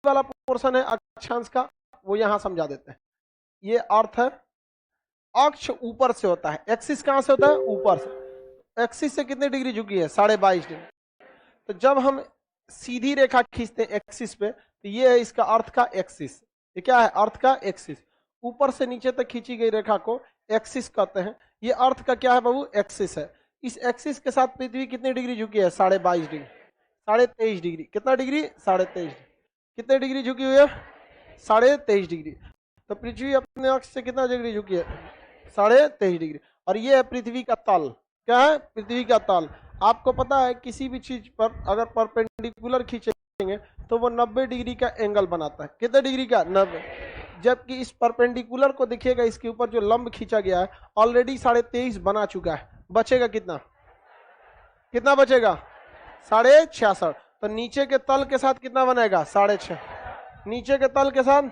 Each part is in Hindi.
वाला पोर्शन है अक्षांश का, वो यहां समझा देते हैं। ये अर्थ है, अक्ष ऊपर से होता है, एक्सिस कहां से होता है? ऊपर से। एक्सिस से कितने डिग्री झुकी है? 22.5 डिग्री। तो जब हम सीधी रेखा खींचते हैं एक्सिस पे, तो ये है इसका अर्थ का एक्सिस। ये क्या है? अर्थ का एक्सिस। ऊपर से नीचे तक खींची गई रेखा को एक्सिस कहते हैं। ये अर्थ का क्या है बाबू? एक्सिस है। इस एक्सिस के साथ पृथ्वी कितनी डिग्री झुकी है? 22.5 डिग्री। 23.5 डिग्री। कितना डिग्री? 23.5। कितने डिग्री झुकी हुई है? 23.5 डिग्री। तो पृथ्वी अपने अक्ष से कितना डिग्री झुकी है? 23.5 डिग्री। और ये है पृथ्वी का तल। क्या है? पृथ्वी का तल। आपको पता है किसी भी चीज पर अगर परपेंडिकुलर खींचेंगे तो वो 90 डिग्री का एंगल बनाता है। कितने डिग्री का? 90। जबकि इस परपेंडिकुलर को देखिएगा, इसके ऊपर जो लंब खींचा गया है ऑलरेडी 23.5 बना चुका है। बचेगा कितना? कितना बचेगा? 66.5। तो नीचे के तल के साथ कितना बनेगा? 6.5। नीचे के तल के साथ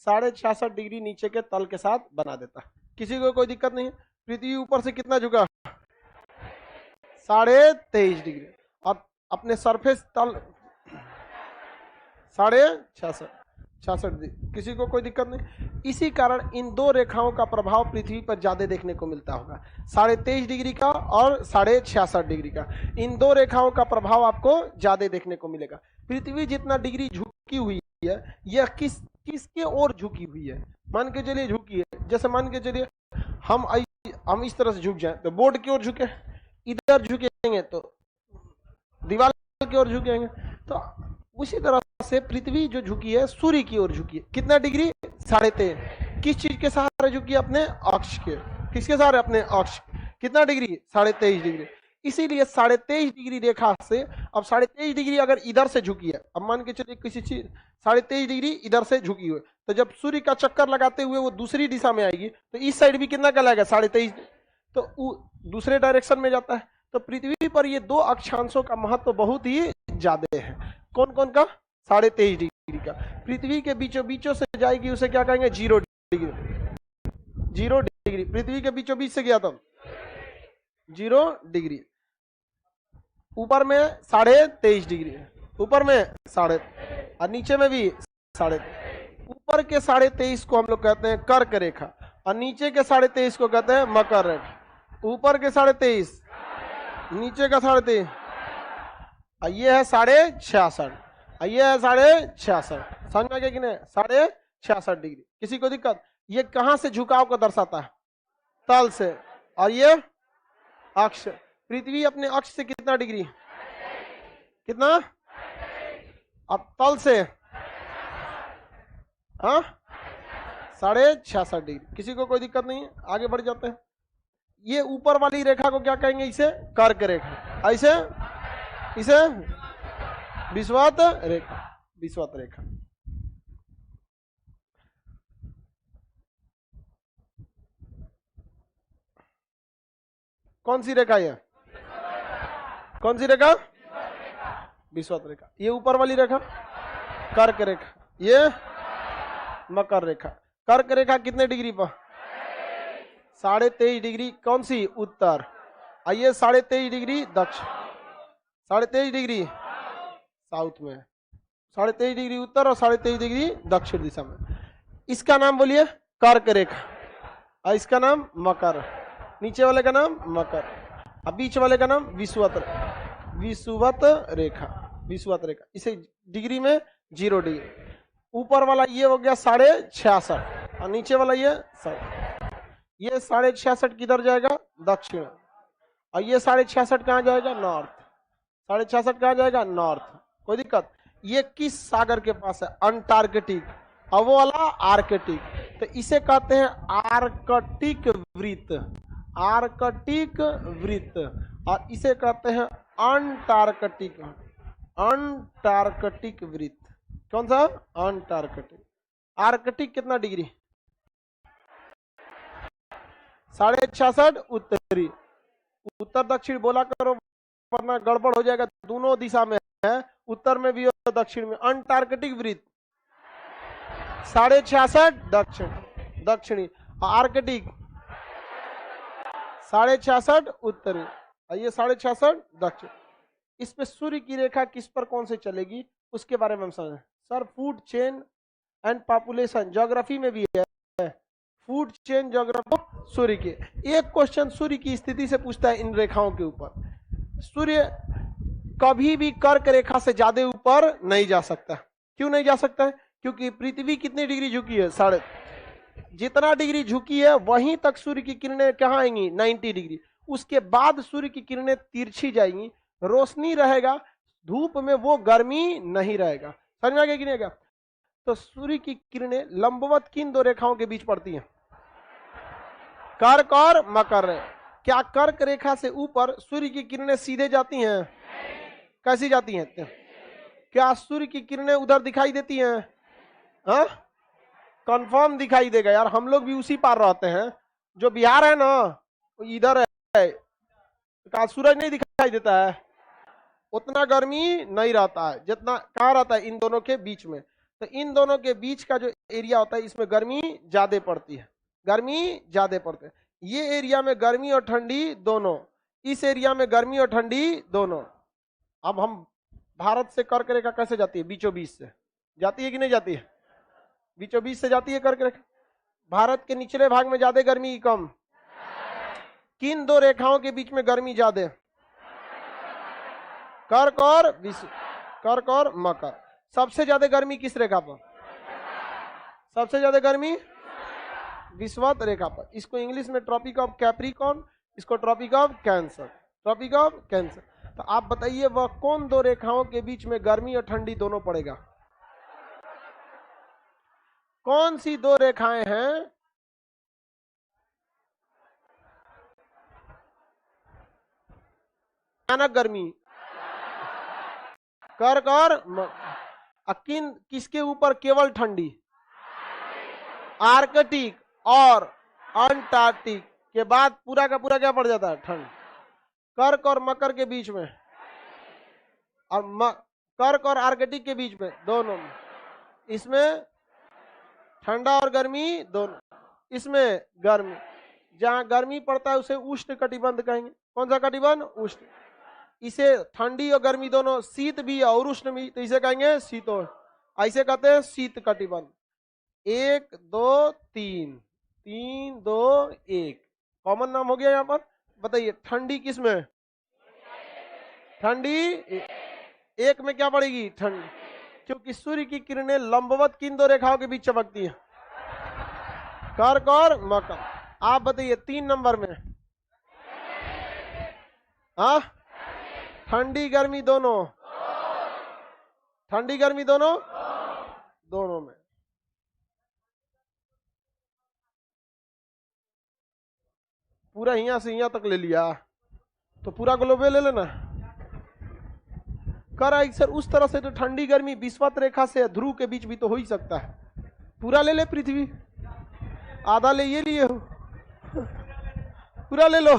66.5 डिग्री नीचे के तल के साथ बना देता है। किसी को कोई दिक्कत नहीं है। पृथ्वी ऊपर से कितना झुका? 23.5 डिग्री। और अपने सरफेस तल 66.5 डिग्री। किसी को कोई दिक्कत नहीं। इसी कारण इन दो रेखाओं का प्रभाव पृथ्वी पर ज्यादा देखने को मिलता होगा, 23.5 डिग्री का और 66.5 डिग्री का। इन दो रेखाओं का प्रभाव आपको ज्यादा देखने को मिलेगा। पृथ्वी जितना डिग्री झुकी हुई है, यह किसके ओर झुकी हुई है? मान के चलिए झुकी है, जैसे मान के चलिए हम इस तरह से झुक जाएं तो बोर्ड की ओर झुके, इधर झुकेंगे तो दीवार की ओर झुकेंगे। तो उसी तरह से पृथ्वी जो झुकी है सूर्य की ओर झुकी है। कितना डिग्री? 23.5। किस चीज के सहारे झुकी है? अपने अक्ष के। किसके सहारे? अपने अक्ष। कितना डिग्री? 23.5 डिग्री। इसीलिए 23.5 डिग्री रेखा से, अब 23.5 डिग्री अगर इधर से झुकी है, अब मान के चलिए किसी चीज 23.5 डिग्री इधर से झुकी हुई, तो जब सूर्य का चक्कर लगाते हुए वो दूसरी दिशा में आएगी तो इस साइड भी कितना कहलाएगा? 23.5, तो दूसरे डायरेक्शन में जाता है। तो पृथ्वी पर ये दो अक्षांशों का महत्व बहुत ही ज्यादा है। कौन कौन का? 23.5 डिग्री का। पृथ्वी के बीचों बीचों से जाएगी, उसे क्या कहेंगे? 0 डिग्री। 0 डिग्री पृथ्वी के बीचों बीच से गया था, 0 डिग्री। ऊपर में 23.5 डिग्री, ऊपर में साढ़े, और नीचे में भी साढ़े। ऊपर के 23.5 को हम लोग कहते हैं कर्क रेखा, और नीचे के 23.5 को कहते हैं मकर रेखा। ऊपर के 23.5, नीचे का 23.5, और ये है 66.5, और ये है 66.5। समझ में आ गया कि नहीं? 66.5 डिग्री। किसी को दिक्कत? ये कहां से झुकाव को दर्शाता है? तल से। और ये अक्ष। पृथ्वी अपने अक्ष से कितना डिग्री? कितना? और तल से हाँ 66.5 डिग्री। किसी को कोई दिक्कत नहीं है? आगे बढ़ जाते हैं। ये ऊपर वाली रेखा को क्या कहेंगे? इसे कर्क रेखा। ऐसे इसे विषुवत रेखा। विषुवत रेखा। कौन सी रेखा? ये कौन सी रेखा? विषुवत रेखा। ये ऊपर वाली रेखा कर्क रेखा, ये मकर रेखा। कर्क रेखा कितने डिग्री पर? 23.5 डिग्री। कौन सी? उत्तर। आइए 23.5 डिग्री दक्षिण, 23.5 डिग्री साउथ में, 23.5 डिग्री उत्तर और 23.5 डिग्री दक्षिण दिशा में। इसका नाम बोलिए कर्क रेखा, और इसका नाम मकर। नीचे वाले का नाम मकर, और बीच वाले का नाम विषुवत रेखा। विषुवत रेखा। इसे डिग्री में 0 डिग्री। ऊपर वाला ये हो गया 66.5, और नीचे वाला ये 60। ये 66.5 किधर जाएगा? दक्षिण। और ये 66.5 कहाँ जाएगा? नॉर्थ। 66.5 कहाँ जाएगा? नॉर्थ। कोई दिक्कत? ये किस सागर के पास है? अंटार्कटिक। और वो वाला आर्कटिक। तो इसे कहते हैं आर्कटिक वृत्त। आर्कटिक वृत्त। और इसे कहते हैं अंटार्कटिक। अंटार्कटिक वृत्त। कौन सा? अंटार्कटिक। आर्कटिक कितना डिग्री? 66.5 उत्तरी। उत्तर दक्षिण बोला करो वरना गड़बड़ हो जाएगा। दोनों दिशा में है, उत्तर में भी और दक्षिण में। अंटार्कटिक वृत्त 66.5 दक्षिण दक्षिणी, आर्कटिक 66.5 उत्तरी, ये 66.5 दक्षिण। इस पे सूर्य की रेखा किस पर कौन से चलेगी उसके बारे में हम समझें। Sir food chain and population geography में भी है, फूड चेन ज्योग्राफी सूर्य के। एक क्वेश्चन सूर्य की स्थिति से पूछता है इन रेखाओं के ऊपर। सूर्य कभी भी कर्क रेखा से ज्यादा ऊपर नहीं जा सकता। क्यों नहीं जा सकता है? क्योंकि पृथ्वी कितनी डिग्री झुकी है, साढ़े, जितना डिग्री झुकी है वहीं तक सूर्य की किरणें कहाँ आएंगी, 90 डिग्री। उसके बाद सूर्य की किरणें तिरछी जाएंगी, रोशनी रहेगा, धूप में वो गर्मी नहीं रहेगा। समझ में आ गया कि नहीं आएगा? तो सूर्य की किरणें लंबवत किन दो रेखाओं के बीच पड़ती हैं? कर्क और मकर रेखा। क्या कर्क रेखा से ऊपर सूर्य की किरणें सीधे जाती हैं? कैसी जाती हैं? क्या सूर्य की किरणें उधर दिखाई देती हैं? हाँ, कंफर्म दिखाई देगा यार, हम लोग भी उसी पार रहते हैं। जो बिहार है ना, इधर है, क्या सूरज नहीं दिखाई देता है? उतना गर्मी नहीं रहता है जितना कहाँ रहता है, इन दोनों के बीच में। तो इन दोनों के बीच का जो एरिया होता है इसमें गर्मी ज्यादा पड़ती है, गर्मी ज्यादा पड़ती है। ये एरिया में गर्मी और ठंडी दोनों, इस एरिया में गर्मी और ठंडी दोनों। अब हम भारत से कर्क रेखा कैसे जाती है? बीचों बीच से जाती है कि नहीं जाती है? बीचों बीच से जाती है कर्क रेखा। भारत के निचले भाग में ज्यादा गर्मी कम? किन दो रेखाओं के बीच में गर्मी ज्यादा? कर्क और विषुव, कर्क और मकर। सबसे ज्यादा गर्मी किस रेखा पर? सबसे ज्यादा गर्मी विषुवत रेखा पर। इसको इंग्लिश में ट्रॉपिक ऑफ कैप्रिकॉर्न, इसको tropic of cancer, tropic of cancer. तो आप बताइए वह कौन दो रेखाओं के बीच में गर्मी और ठंडी दोनों पड़ेगा? कौन सी दो रेखाएं हैं? भयानक गर्मी, कर्क और किसके ऊपर केवल ठंडी? आर्कटिक और अंटार्कटिक के बाद पूरा का पूरा क्या पड़ जाता है? ठंड। कर्क और मकर के बीच में, और कर्क और आर्कटिक के बीच में, दोनों में, इसमें ठंडा और गर्मी दोनों, इसमें गर्मी। जहां गर्मी पड़ता है उसे उष्ण कटिबंध कहेंगे। कौन सा कटिबंध? उष्ण। इसे ठंडी और गर्मी दोनों, शीत भी और उष्ण भी, तो इसे कहेंगे शीतोष्ण। ऐसे कहते हैं शीत कटिबंध। 1 2 3, 3 2 1 कॉमन नाम हो गया यहाँ पर। बताइए ठंडी किस में? ठंडी एक में क्या पड़ेगी? ठंडी, क्योंकि सूर्य की किरणें लंबवत किन दो रेखाओं के बीच चमकती हैं? कर्क और मकर। आप बताइए 3 नंबर में, हाँ, ठंडी गर्मी दोनों, ठंडी गर्मी दोनों, दोनों में। पूरा यहां से यहां तक ले लिया तो पूरा ग्लोब ले लेना। कर सर उस तरह से तो ठंडी गर्मी विषुवत रेखा से ध्रुव के बीच भी तो हो ही सकता है। पूरा ले ले पृथ्वी, आधा ले ये लिए हो, पूरा ले लो।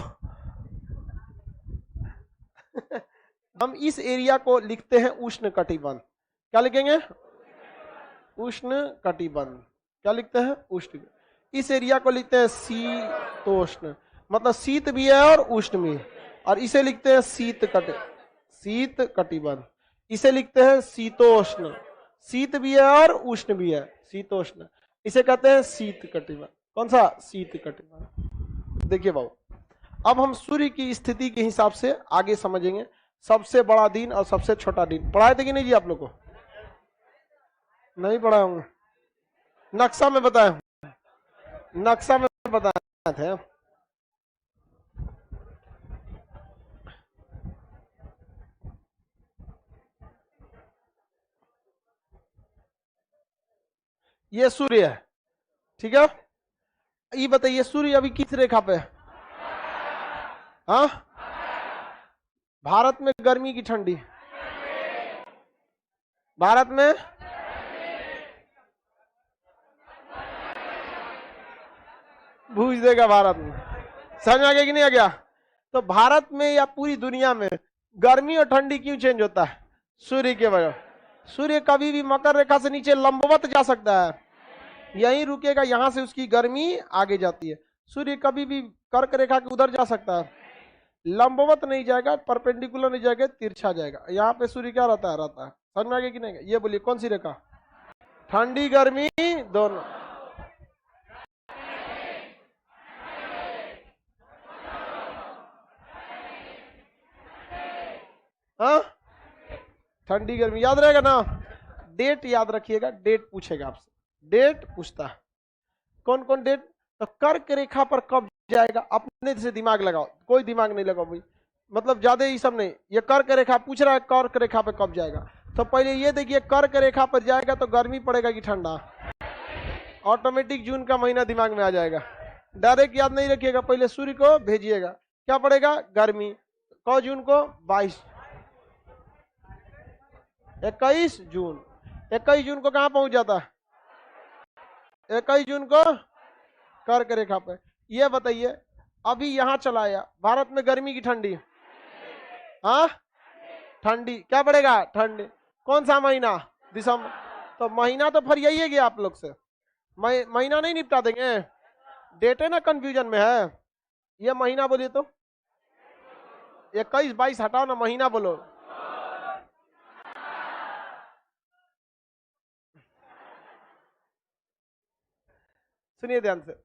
हम इस एरिया को लिखते हैं उष्ण कटिबंध। क्या लिखेंगे? उष्ण कटिबंध। क्या लिखते हैं? उष्ण। इस एरिया को लिखते हैं शीतोष्ण, मतलब शीत भी है और उष्ण भी है। और इसे लिखते हैं शीत कटिबंध। इसे लिखते हैं शीतोष्ण, शीत भी है और उष्ण भी है, शीतोष्ण। इसे कहते हैं शीत कटिबंध। कौन सा? शीत कटिबंध। देखिए बाबू, अब हम सूर्य की स्थिति के हिसाब से आगे समझेंगे। सबसे बड़ा दिन और सबसे छोटा दिन पढ़ाए थे कि नहीं जी आप लोग को? नहीं पढ़ाए होंगे, नक्शा में बताए हूं, नक्शा में बताए थे। ये सूर्य है, ठीक है। ये बताइए सूर्य अभी किस रेखा पे है? हाँ, भारत में गर्मी की ठंडी? भारत में भूज देगा भारत में। समझ आ गया कि नहीं आ गया? तो भारत में या पूरी दुनिया में गर्मी और ठंडी क्यों चेंज होता है? सूर्य के वजह। सूर्य कभी भी मकर रेखा से नीचे लंबवत जा सकता है, यहीं रुकेगा, यहां से उसकी गर्मी आगे जाती है। सूर्य कभी भी कर्क रेखा के उधर जा सकता है, लंबवत नहीं जाएगा, परपेंडिकुलर नहीं जाएगा, तिरछा जाएगा। यहाँ पे सूर्य क्या रहता है? समझ में आ गया कि नहीं? ये बोलिए कौन सी रेखा? ठंडी गर्मी दोनों। हाँ, ठंडी गर्मी याद रहेगा ना। डेट याद रखिएगा, डेट पूछेगा आपसे, डेट पूछता है कौन कौन डेट। तो कर्क रेखा पर कब जाएगा, अपने से दिमाग लगाओ, कोई दिमाग नहीं लगाओ भाई, मतलब ज्यादा ही सब नहीं। ये कर्क रेखा पूछ रहा है, कर्क रेखा पर कब जाएगा। तो पहले ये देखिए कर्क रेखा पर जाएगा तो गर्मी पड़ेगा कि ठंडा, ऑटोमेटिक जून का महीना दिमाग में आ जाएगा। डायरेक्ट याद नहीं रखिएगा, पहले सूर्य को भेजिएगा, क्या पड़ेगा गर्मी। कौ जून को 22, 21 जून, 21 जून को कहां पहुंच जाता है, 21 जून को कर्क रेखा पे। ये बताइए अभी यहां चला आया, भारत में गर्मी की ठंडी, हाँ ठंडी, क्या पड़ेगा ठंडी। कौन सा महीना, दिसंबर। तो महीना तो फिर यही है कि आप लोग से महीना नहीं निपटा देंगे, डेटे ना कंफ्यूजन में है। ये महीना बोलिए तो 21 22 हटाओ ना, महीना बोलो। सुनिए ध्यान से,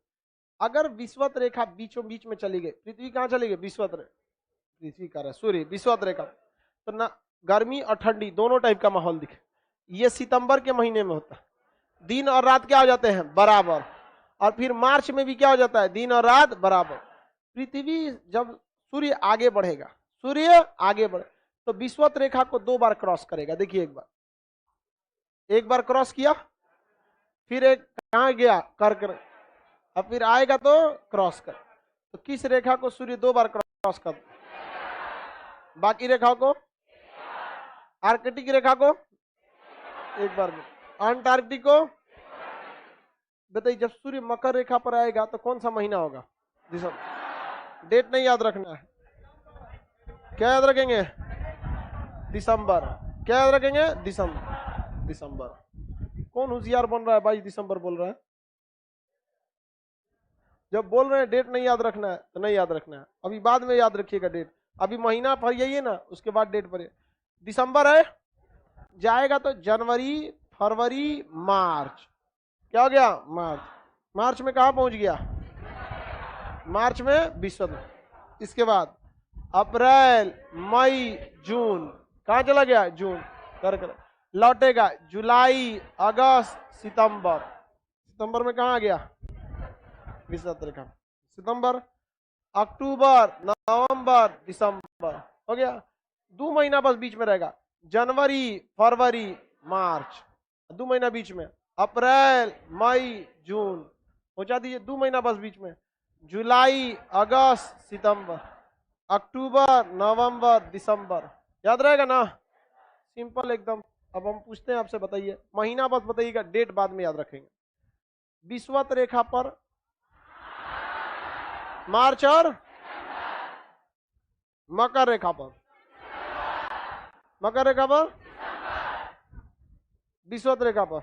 अगर विषुवत रेखा बीचों बीच में चली गई, पृथ्वी कहां चली गई, विषुवत रेखा, पृथ्वी का सूर्य विषुवत रेखा, तो ना गर्मी और ठंडी दोनों टाइप का माहौल दिखे। ये सितंबर के महीने में होता है, दिन और रात क्या हो जाते हैं बराबर, और फिर मार्च में भी क्या हो जाता है दिन और रात बराबर। पृथ्वी जब सूर्य आगे बढ़ेगा, सूर्य आगे बढ़े तो विषुवत रेखा को 2 बार क्रॉस करेगा। देखिए एक बार क्रॉस किया, फिर एक कहां गया कर्क, अब फिर आएगा तो क्रॉस कर। तो किस रेखा को सूर्य 2 बार क्रॉस कर, बाकी रेखा को, आर्कटिक रेखा को एक बार में, अंटार्कटिक को। बताइए जब सूर्य मकर रेखा पर आएगा तो कौन सा महीना होगा, दिसंबर। डेट नहीं याद रखना है, क्या याद रखेंगे, दिसंबर। क्या याद रखेंगे, दिसंबर। दिसंबर। कौन होशियार बन रहा है भाई, दिसंबर बोल रहा है। जब बोल रहे हैं डेट नहीं याद रखना है तो नहीं याद रखना है, अभी बाद में याद रखिएगा डेट। अभी महीना पर यही है ना, उसके बाद डेट पर दिसंबर है, जाएगा तो जनवरी फरवरी मार्च, क्या हो गया मार्च। मार्च में कहा पहुंच गया, मार्च में विषुवत। इसके बाद अप्रैल मई जून, कहां चला गया जून, कर लौटेगा जुलाई अगस्त सितंबर। सितंबर में कहां आ गया विषुवत रेखा। सितंबर अक्टूबर नवंबर दिसंबर, हो गया 2 महीना बस बीच में रहेगा, जनवरी फरवरी मार्च, 2 महीना बीच में, अप्रैल मई जून पहुंचा दीजिए, 2 महीना बस बीच में, जुलाई अगस्त सितंबर, अक्टूबर नवंबर दिसंबर। याद रहेगा ना, सिंपल एकदम। अब हम पूछते हैं आपसे, बताइए महीना बस बताइएगा, डेट बाद में याद रखेंगे। विषुवत रेखा पर मार्च और मकर रेखा पर, मकर रेखा पर, विषुवत रेखा पर,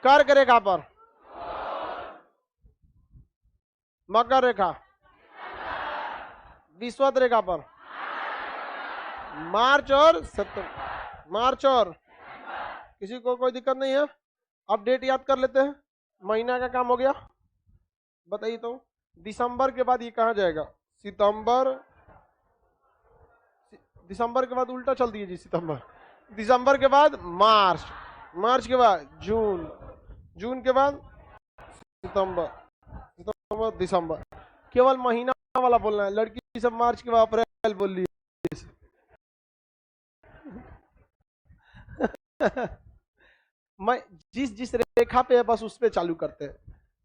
कर्क रेखा पर, मकर रेखा, विषुवत रेखा पर, मार्च और सितंबर। मार्च और, किसी को कोई दिक्कत नहीं है। अब डेट याद कर लेते हैं, महीना का काम हो गया। बताइए तो दिसंबर के बाद ये कहां जाएगा, सितंबर। दिसंबर के बाद उल्टा चल दीजिए जी, सितंबर। दिसंबर के बाद मार्च, मार्च के बाद जून, जून के बाद सितंबर, सितंबर दिसंबर। केवल महीना वाला बोलना है, लड़की सब मार्च के बाद अप्रैल बोल ली। मैं जिस जिस रेखा पे है बस उस पे चालू करते हैं,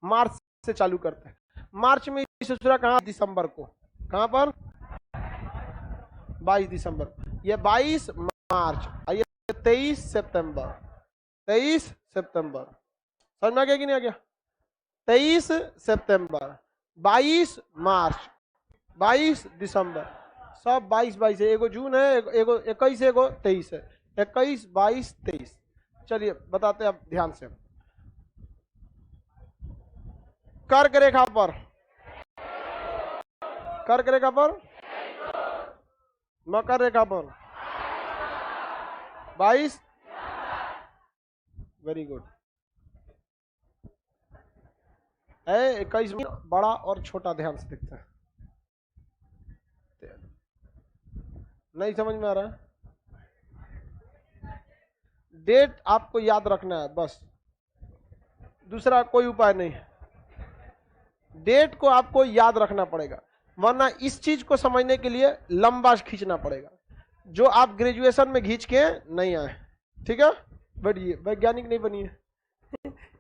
मार्च से चालू करते हैं। मार्च में ससुरा कहां, दिसंबर को, कहां पर 22 दिसंबर, ये 22 मार्च, ये 23 सितंबर, 23 सितंबर। समझ में आ गया कि नहीं आ गया, 23 सितंबर, 22 मार्च, 22 दिसंबर, सब 22 22 है। एगो जून है, एगो 21, एगो 23 है, 21 22 23। चलिए बताते हैं अब ध्यान से। कर्क रेखा पर, कर्क रेखा पर, मकर रेखा पर 22, वेरी गुड। 21 बड़ा और छोटा ध्यान से देखते हैं। नहीं समझ में आ रहा है? डेट आपको याद रखना है बस, दूसरा कोई उपाय नहीं है। डेट को आपको याद रखना पड़ेगा, वरना इस चीज को समझने के लिए लंबा खींचना पड़ेगा, जो आप ग्रेजुएशन में खींच के नहीं आए। ठीक है, बढ़िए, वैज्ञानिक नहीं बनिए।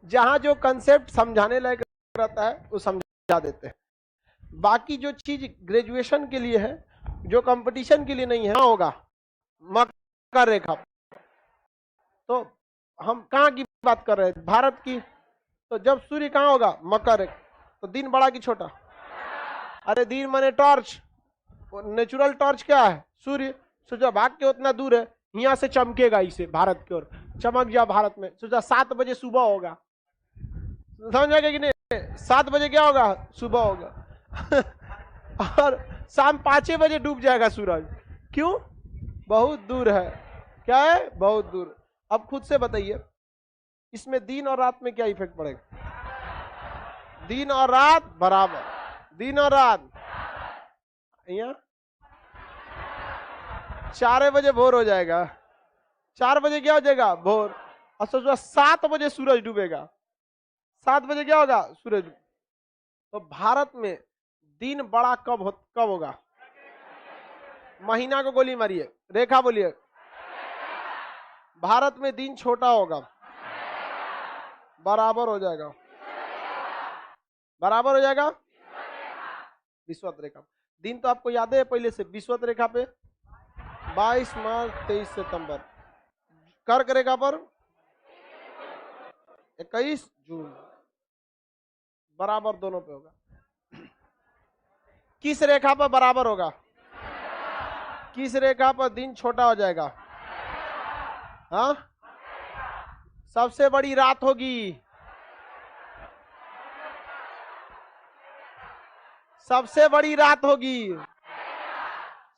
जहां जो कंसेप्ट समझाने लायक रहता है वो समझा देते हैं, बाकी जो चीज ग्रेजुएशन के लिए है, जो कंपटीशन के लिए नहीं है, होगा मकर रेखा। तो हम कहाँ की बात कर रहे हैं? भारत की। तो जब सूर्य कहाँ होगा? मकर रेखा। तो दिन बड़ा कि छोटा? अरे दिन माने टॉर्च, नेचुरल टॉर्च क्या है? सूर्य। सोचा भाग के उतना दूर है, यहाँ से चमकेगा इसे भारत की ओर, चमक जा भारत में। सोचा 7 बजे सुबह होगा, समझ आएगा कि नहीं? 7 बजे क्या होगा? सुबह होगा। और शाम 5 बजे डूब जाएगा सूरज। क्यों? बहुत दूर है। क्या है? बहुत दूर। अब खुद से बताइए, इसमें दिन और रात में क्या इफेक्ट पड़ेगा? दिन और रात बराबर, दिन और रात। यहाँ 4 बजे भोर हो जाएगा, 4 बजे क्या हो जाएगा? भोर। और सोचो 7 बजे सूरज डूबेगा, 7 बजे क्या होगा? सूरज। तो भारत में दिन बड़ा कब होगा? महीना को गोली मारिए, रेखा बोलिए। भारत में दिन छोटा होगा, बराबर हो जाएगा, बराबर हो जाएगा विषुवत रेखा। दिन तो आपको याद है पहले से, विषुवत रेखा पे 22 मार्च 23 सितंबर, कर्क रेखा पर 21 जून, बराबर दोनों पे होगा। किस रेखा पर बराबर होगा? किस रेखा पर दिन छोटा हो जाएगा? हाँ, सबसे बड़ी रात होगी, सबसे बड़ी रात होगी,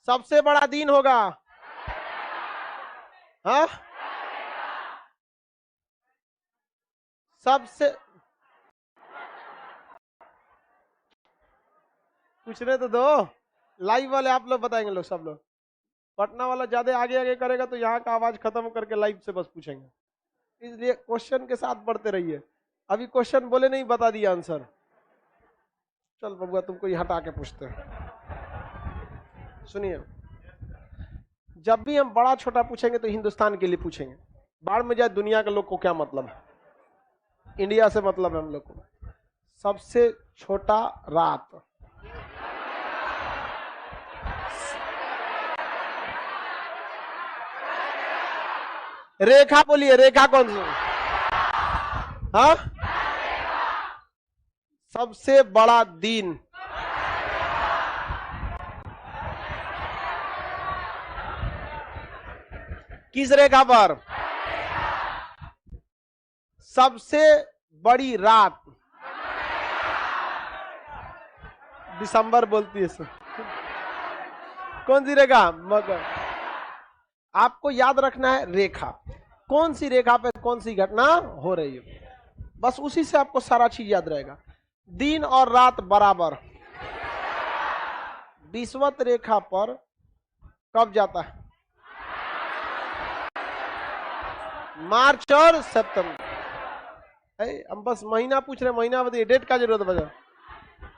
सबसे बड़ा दिन होगा। हाँ, सबसे पूछने तो दो, लाइव वाले आप लोग बताएंगे। लोग सब लोग, पटना वाला ज्यादा आगे आगे करेगा तो यहाँ का आवाज खत्म करके लाइव से बस पूछेंगे, इसलिए क्वेश्चन के साथ बढ़ते रहिए। अभी क्वेश्चन बोले नहीं, बता दिया आंसर। चल बबुआ, तुमको ये हटा के पूछते हैं। सुनिए, जब भी हम बड़ा छोटा पूछेंगे तो हिंदुस्तान के लिए पूछेंगे, बाढ़ में जाए दुनिया के लोग को क्या मतलब है, इंडिया से मतलब है हम लोग को। सबसे छोटा रात, रेखा बोलिए, रेखा कौन सी? हाँ, सबसे बड़ा दिन, किस रेखा पर? सबसे बड़ी रात, दिसंबर बोलती है सर। कौन सी रेखा? मकर। आपको याद रखना है रेखा, कौन सी रेखा पे कौन सी घटना हो रही है, बस उसी से आपको सारा चीज याद रहेगा। दिन और रात बराबर, विषुवत रेखा पर कब जाता है? मार्च और सितंबर। हम बस महीना पूछ रहे, महीना बताइए, डेट का जरूरत बजा,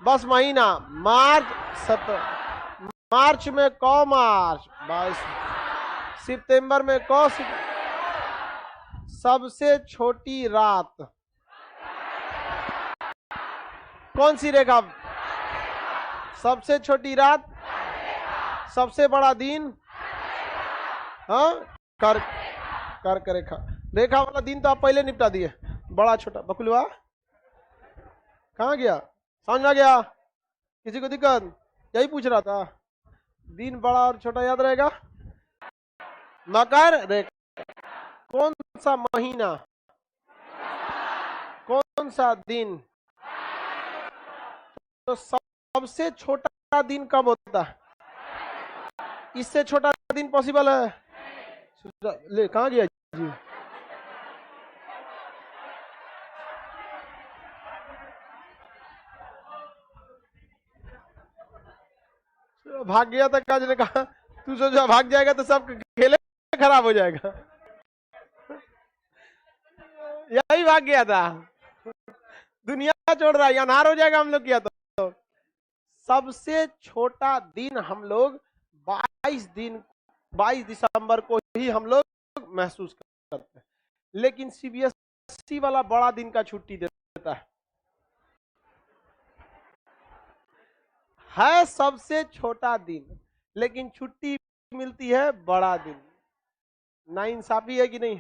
बस महीना। मार्च सितंबर, मार्च में कौ मार्च 22, सितंबर में कौ सबसे छोटी रात कौन सी रेखा? सबसे छोटी रात, सबसे बड़ा दिन, हाँ, कर्क रेखा। रेखा वाला दिन तो आप पहले निपटा दिए, बड़ा छोटा। बकुलवा कहाँ गया? समझ में आ गया? किसी को दिक्कत? यही पूछ रहा था, दिन बड़ा और छोटा याद रहेगा। मकर रेखा, कौन सा महीना, कौन सा दिन? तो सबसे छोटा दिन कब होता है? इससे छोटा दिन पॉसिबल है? ले, कहाँ गया जी? भाग गया था, काज ने कहा तू सोचा भाग जाएगा तो सब खेले खराब हो जाएगा। यही भाग गया था, दुनिया छोड़ रहा है, अनार हो जाएगा हम लोग किया तो। सबसे छोटा दिन हम लोग 22 दिसंबर को ही हम लोग महसूस करते हैं, लेकिन सीबीएसई वाला बड़ा दिन का छुट्टी देता है सबसे छोटा दिन, लेकिन छुट्टी मिलती है बड़ा दिन। नाइंसाफी है कि नहीं?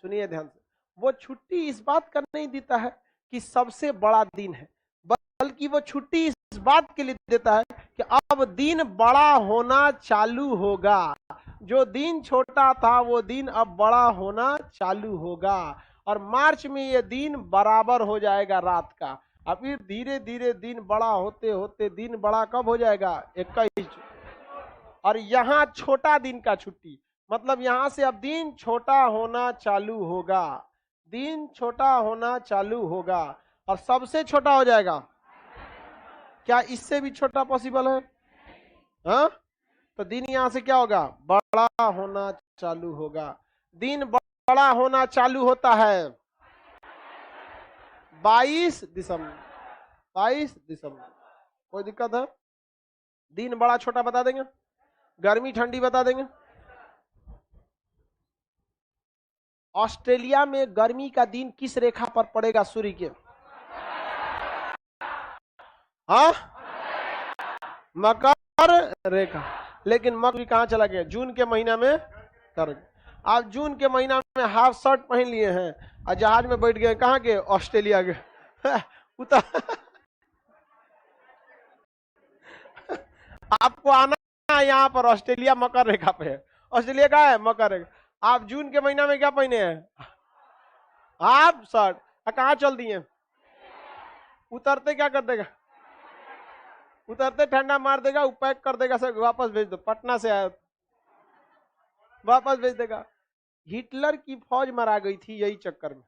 सुनिए ध्यान से, वो छुट्टी इस बात का नहीं देता है कि सबसे बड़ा दिन है, बल्कि वो छुट्टी इस बात के लिए देता है कि अब दिन बड़ा होना चालू होगा। जो दिन छोटा था वो दिन अब बड़ा होना चालू होगा, और मार्च में ये दिन बराबर हो जाएगा रात का। अब फिर धीरे धीरे दिन बड़ा होते होते दिन बड़ा कब हो जाएगा? 21। और यहाँ छोटा दिन का छुट्टी, मतलब यहां से अब दिन छोटा होना चालू होगा, दिन छोटा होना चालू होगा और सबसे छोटा हो जाएगा। क्या इससे भी छोटा पॉसिबल है? हाँ, तो दिन यहां से क्या होगा? बड़ा होना चालू होगा। दिन बड़ा होना चालू होता है 22 दिसंबर। 22 दिसंबर, कोई दिक्कत है? दिन बड़ा छोटा बता देंगे, गर्मी ठंडी बता देंगे। ऑस्ट्रेलिया में गर्मी का दिन किस रेखा पर पड़ेगा सूर्य के? हाँ, मकर रेखा। लेकिन मकर कहां चला गया? जून के महीना में कर। आप जून के महीना में हाफ शर्ट पहन लिए हैं और जहाज में बैठ गए, कहां के? ऑस्ट्रेलिया के। उतर आपको आना है यहाँ पर, ऑस्ट्रेलिया मकर रेखा पे है। ऑस्ट्रेलिया का है मकर रेखा। आप जून के महीना में क्या पहने हैं? Half shirt. कहाँ चल दिए? उतरते क्या कर देगा? उतरते ठंडा मार देगा, पैक कर देगा, सर वापस भेज दो, पटना से आया वापस भेज देगा। हिटलर की फौज मरा गई थी यही चक्कर में।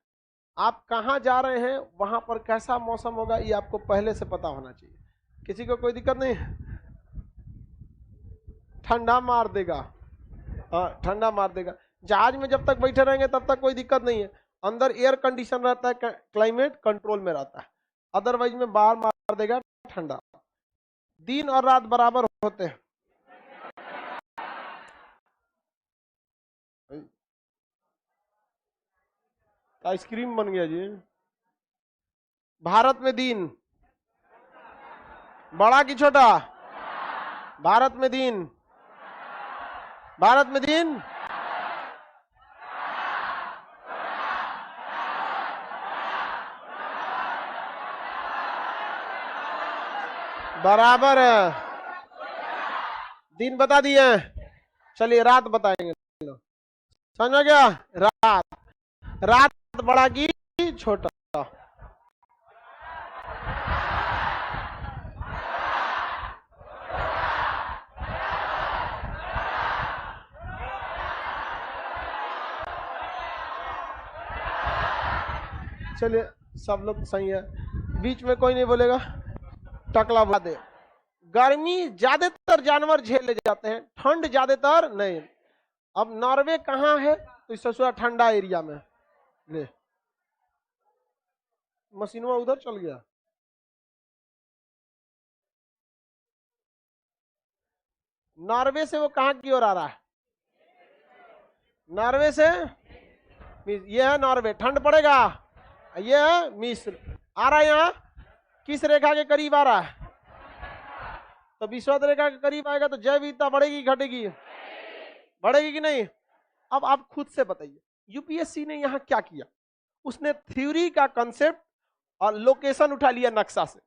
आप कहाँ जा रहे हैं, वहां पर कैसा मौसम होगा, ये आपको पहले से पता होना चाहिए। किसी को कोई दिक्कत नहीं है? ठंडा मार देगा, हाँ ठंडा मार देगा। जहाज में जब तक बैठे रहेंगे तब तक कोई दिक्कत नहीं है, अंदर एयर कंडीशन रहता है, क्लाइमेट कंट्रोल में रहता है। अदरवाइज में बाहर मार देगा ठंडा। दिन और रात बराबर होते हैं। आइसक्रीम बन गया जी। भारत में दिन बड़ा कि छोटा? भारत में दिन, भारत में दिन बराबर है। दिन बता दिए, चलिए रात बताएंगे। समझ गया? रात, रात बड़ा की छोटा? चलिए सब लोग सही है, बीच में कोई नहीं बोलेगा, टकला बता दे। गर्मी ज्यादातर जानवर झेल ले जाते हैं, ठंड ज्यादातर नहीं। अब नॉर्वे कहाँ है? तो ससुरा ठंडा एरिया में। ले मशीनवा उधर चल गया। नॉर्वे से वो कहाँ की ओर आ रहा है? नॉर्वे से, ये है नॉर्वे, ठंड पड़ेगा। ये है मिस्र, आ रहा है यहाँ किस रेखा के करीब आ रहा है? तो विषुवत रेखा के करीब आएगा तो जैव विविधता बढ़ेगी घटेगी? बढ़ेगी कि नहीं? अब आप खुद से बताइए, यूपीएससी ने यहाँ क्या किया? उसने थ्योरी का कंसेप्ट और लोकेशन उठा लिया नक्शा से।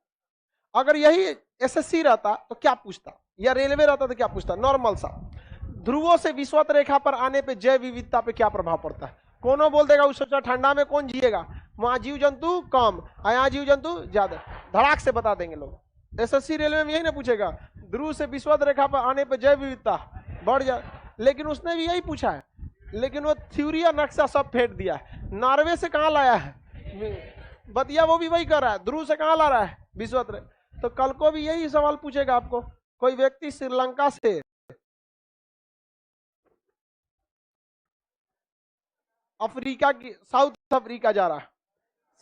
अगर यही एसएससी रहता तो क्या पूछता, या रेलवे रहता तो क्या पूछता? नॉर्मल सा, ध्रुवों से विषुवत रेखा पर आने पे जैव विविधता पे क्या प्रभाव पड़ता है? कोनो बोल देगा उस ठंडा में कौन जिएगा, वहां जीव जंतु कम, यहाँ जीव जंतु ज्यादा। धड़ाक से बता देंगे लोग। एसएससी रेलवे में यही ना पूछेगा, ध्रुव से विषुवत रेखा पर आने पर जैव विविधता बढ़ जाए। लेकिन उसने भी यही पूछा है, लेकिन वो थ्योरी या नक्शा सब फेंक दिया है। नॉर्वे से कहाँ लाया है बतिया, वो भी वही कर रहा है। ध्रुव से कहाँ ला रहा है? विषुवत रेखा। तो कल को भी यही सवाल पूछेगा आपको, कोई व्यक्ति श्रीलंका से अफ्रीका की साउथ अफ्रीका जा रहा है,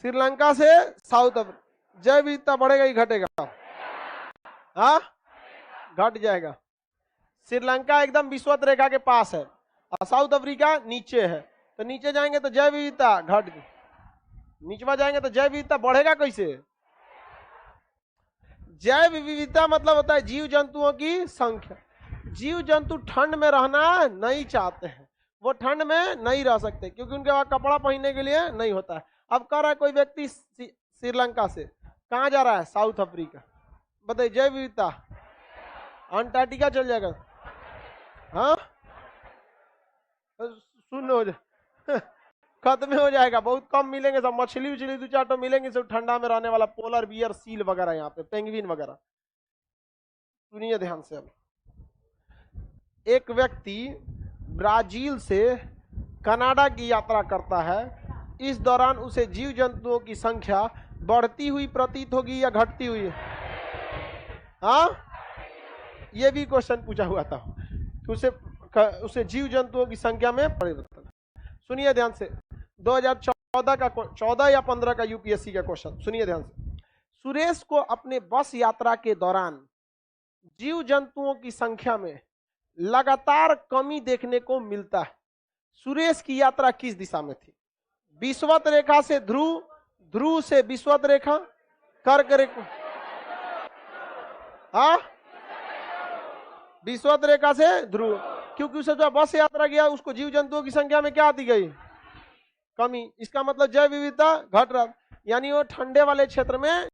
श्रीलंका से साउथ अफ्रीका, जैव विविधता बढ़ेगा ही घटेगा? हाँ, घट जाएगा। श्रीलंका एकदम विषुवत रेखा के पास है और साउथ अफ्रीका नीचे है, तो नीचे जाएंगे तो जैव विविधता घट, नीचवा जाएंगे तो जैव विविधता बढ़ेगा कैसे? जैव विविधता मतलब होता है जीव जंतुओं की संख्या। जीव जंतु ठंड में रहना नहीं चाहते हैं, वो ठंड में नहीं रह सकते क्योंकि उनके पास कपड़ा पहनने के लिए नहीं होता है। अब कह रहा है कोई व्यक्ति श्रीलंका से कहाँ जा रहा है? South Africa. बताइए जैव विविधता अंटार्कटिका चल जाएगा? हाँ, शून्य हो जाए, खत्म हो जाएगा, बहुत कम मिलेंगे, सब मछली उछली 2-4 तो मिलेंगे, सब ठंडा में रहने वाला पोलर बियर, सील वगैरह, यहाँ पे पेंगुइन वगैरह। सुनिए ध्यान से। अब एक व्यक्ति ब्राजील से कनाडा की यात्रा करता है, इस दौरान उसे जीव जंतुओं की संख्या बढ़ती हुई प्रतीत होगी या घटती हुई? हाँ, ये भी क्वेश्चन पूछा हुआ था कि उसे जीव जंतुओं की संख्या में परिवर्तन। सुनिए ध्यान से, 2014 या 15 का यूपीएससी का क्वेश्चन, सुनिए ध्यान से। सुरेश को अपने बस यात्रा के दौरान जीव जंतुओं की संख्या में लगातार कमी देखने को मिलता है। सुरेश की यात्रा किस दिशा में थी? विषुवत रेखा से ध्रुव, ध्रुव से विषुवत रेखा, कर्क रेखा, हाँ, विषुवत रेखा से ध्रुव, क्योंकि उसे जो बस यात्रा किया उसको जीव जंतुओं की संख्या में क्या दी गई? कमी। इसका मतलब जैव विविधता घट रहा, यानी वो ठंडे वाले क्षेत्र में